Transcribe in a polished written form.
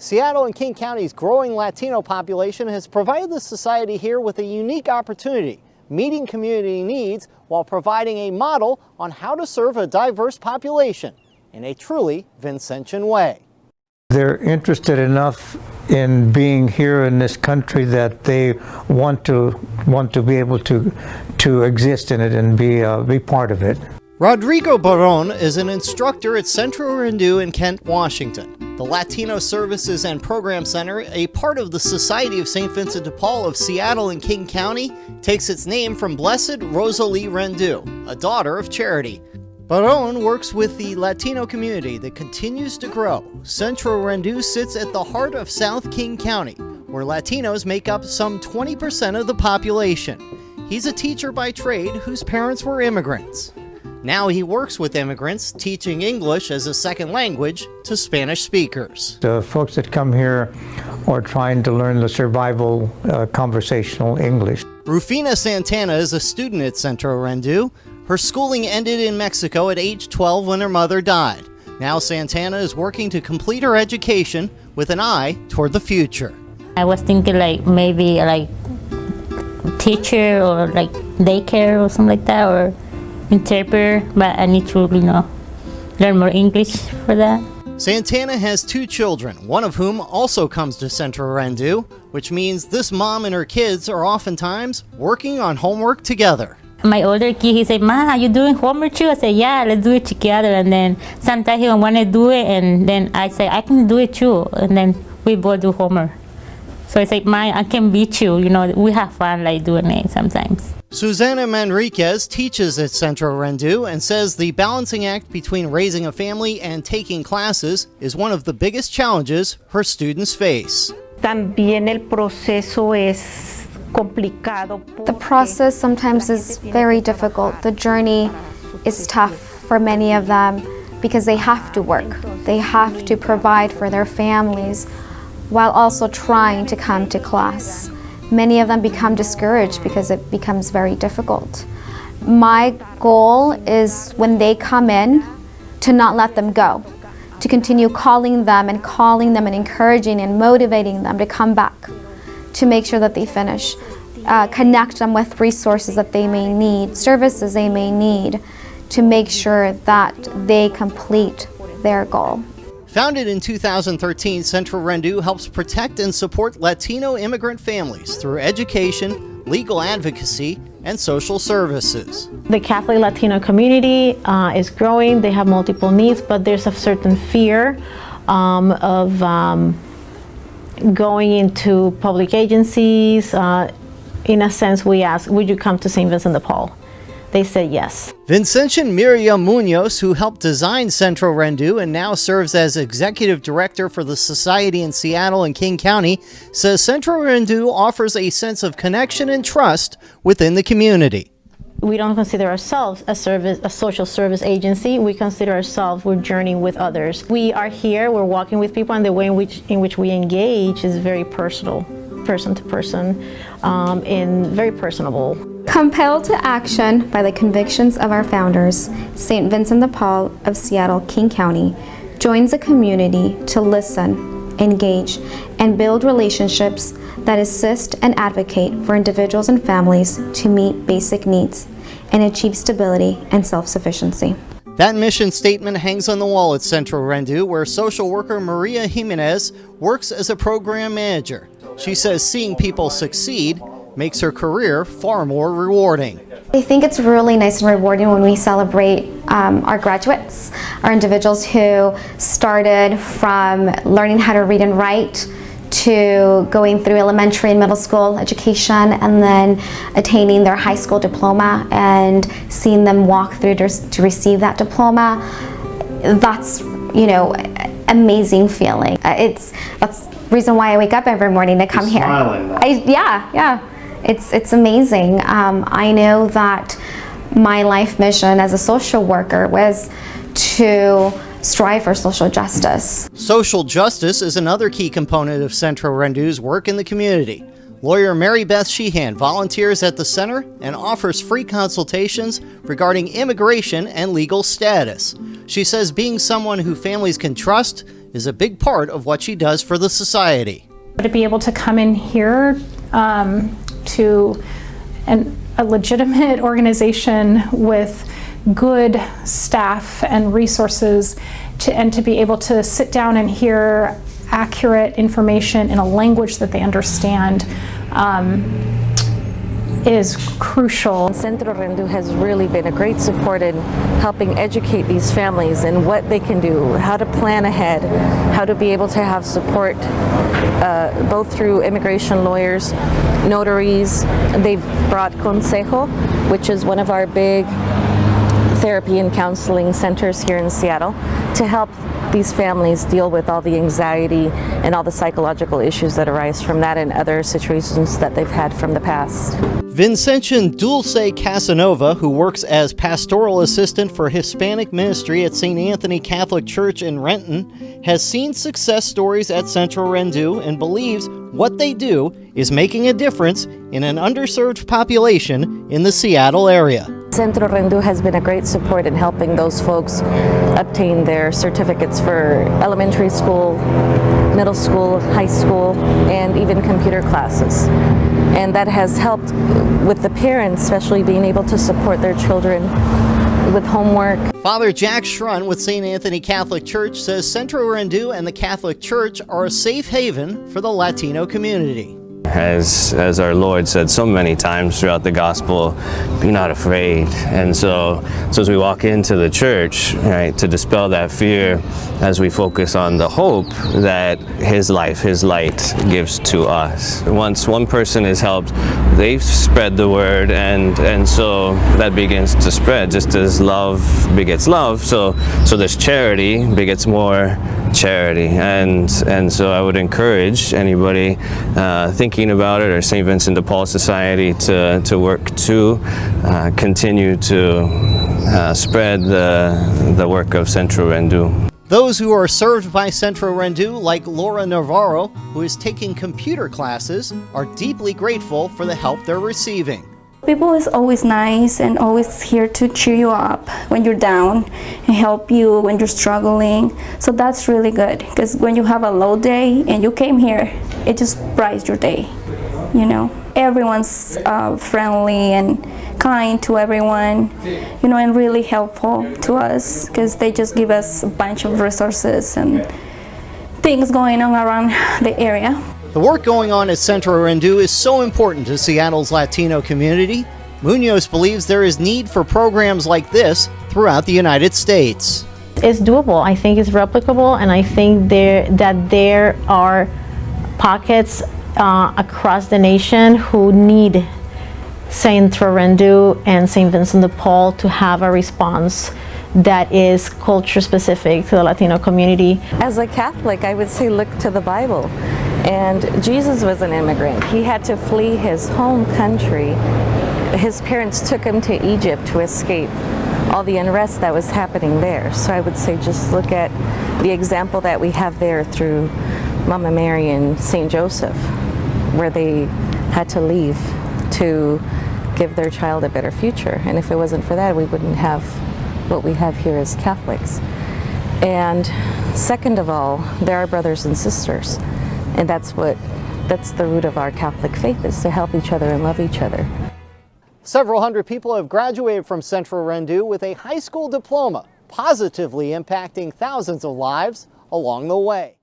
Seattle and King County's growing Latino population has provided the society here with a unique opportunity, meeting community needs while providing a model on how to serve a diverse population in a truly Vincentian way. They're interested enough in being here in this country that they want to be able to exist in it and be part of it. Rodrigo Baron is an instructor at Centro Rendu in Kent, Washington. The Latino Services and Program Center, a part of the Society of St. Vincent de Paul of Seattle and King County, takes its name from Blessed Rosalie Rendu, a daughter of charity. Baron works with the Latino community that continues to grow. Centro Rendu sits at the heart of South King County, where Latinos make up some 20% of the population. He's a teacher by trade whose parents were immigrants. Now he works with immigrants, teaching English as a second language to Spanish speakers. The folks that come here are trying to learn the survival conversational English. Rufina Santana is a student at Centro Rendu. Her schooling ended in Mexico at age 12 when her mother died. Now Santana is working to complete her education with an eye toward the future. I was thinking maybe teacher or daycare or something like that, or interpreter, but I need to, learn more English for that. Santana has 2 children, one of whom also comes to Centro Rendu, which means this mom and her kids are oftentimes working on homework together. My older kid, he said, "Ma, are you doing homework too?" I said, "Yeah, let's do it together." And then sometimes he don't want to do it, and then I say, "I can do it too." And then we both do homework. So I say, "Ma, I can beat you." We have fun doing it sometimes. Susana Manriquez teaches at Centro Rendu and says the balancing act between raising a family and taking classes is one of the biggest challenges her students face. También el proceso es complicado. The process sometimes is very difficult. The journey is tough for many of them because they have to work. They have to provide for their families while also trying to come to class. Many of them become discouraged because it becomes very difficult. My goal is when they come in to not let them go, to continue calling them and encouraging and motivating them to come back, to make sure that they finish, connect them with resources that they may need, services they may need, to make sure that they complete their goal. Founded in 2013, Centro Rendu helps protect and support Latino immigrant families through education, legal advocacy, and social services. The Catholic Latino community is growing. They have multiple needs, but there's a certain fear of going into public agencies. In a sense, we asked, would you come to St. Vincent de Paul? They said yes. Vincentian Miriam Munoz, who helped design Centro Rendu and now serves as executive director for the society in Seattle and King County, says Centro Rendu offers a sense of connection and trust within the community. We don't consider ourselves a social service agency. We consider ourselves, we're journeying with others. We are here, we're walking with people, and the way in which we engage is very personal, person to person, and very personable. Compelled to action by the convictions of our founders, St. Vincent de Paul of Seattle, King County joins a community to listen, engage, and build relationships that assist and advocate for individuals and families to meet basic needs and achieve stability and self-sufficiency. That mission statement hangs on the wall at Centro Rendu, where social worker Maria Jimenez works as a program manager. She says seeing people succeed makes her career far more rewarding. I think it's really nice and rewarding when we celebrate our graduates, our individuals who started from learning how to read and write to going through elementary and middle school education and then attaining their high school diploma and seeing them walk through to receive that diploma. That's, amazing feeling. That's the reason why I wake up every morning to come here. Yeah. It's amazing. I know that my life mission as a social worker was to strive for social justice. Social justice is another key component of Centro Rendu's work in the community. Lawyer Mary Beth Sheehan volunteers at the center and offers free consultations regarding immigration and legal status. She says being someone who families can trust is a big part of what she does for the society. To be able to come in here to a legitimate organization with good staff and resources and to be able to sit down and hear accurate information in a language that they understand is crucial. Centro Rendu has really been a great support in helping educate these families and what they can do, how to plan ahead, how to be able to have support both through immigration lawyers, notaries. They've brought Consejo, which is one of our big therapy and counseling centers here in Seattle, to help these families deal with all the anxiety and all the psychological issues that arise from that and other situations that they've had from the past. Vincentian Dulce Casanova, who works as pastoral assistant for Hispanic ministry at St. Anthony Catholic Church in Renton, has seen success stories at Centro Rendu and believes what they do is making a difference in an underserved population in the Seattle area. Centro Rendu has been a great support in helping those folks obtain their certificates for elementary school, middle school, high school, and even computer classes. And that has helped with the parents, especially being able to support their children with homework. Father Jack Schrun with St. Anthony Catholic Church says Centro Rendu and the Catholic Church are a safe haven for the Latino community. As our Lord said so many times throughout the gospel, be not afraid. And so as we walk into the church, right, to dispel that fear, as we focus on the hope that His life, His light gives to us. Once one person is helped, they spread the word, and so that begins to spread. Just as love begets love, so this charity begets more charity, and so I would encourage anybody thinking about it, or St. Vincent de Paul Society, to work to continue to spread the work of Centro Rendu. Those who are served by Centro Rendu, like Laura Navarro, who is taking computer classes, are deeply grateful for the help they're receiving. People is always nice and always here to cheer you up when you're down and help you when you're struggling. So that's really good, because when you have a low day and you came here, it just brightens your day, you know. Everyone's friendly and kind to everyone, you know, and really helpful to us, because they just give us a bunch of resources and things going on around the area. The work going on at Centro Rendu is so important to Seattle's Latino community. Munoz believes there is need for programs like this throughout the United States. It's doable. I think it's replicable, and I think there are pockets across the nation who need Centro Rendu and St. Vincent de Paul to have a response that is culture specific to the Latino community. As a Catholic, I would say look to the Bible. And Jesus was an immigrant. He had to flee his home country. His parents took him to Egypt to escape all the unrest that was happening there. So I would say just look at the example that we have there through Mama Mary and St. Joseph, where they had to leave to give their child a better future. And if it wasn't for that, we wouldn't have what we have here as Catholics. And second of all, there are brothers and sisters. And that's the root of our Catholic faith, is to help each other and love each other. Several hundred people have graduated from Centro Rendu with a high school diploma, positively impacting thousands of lives along the way.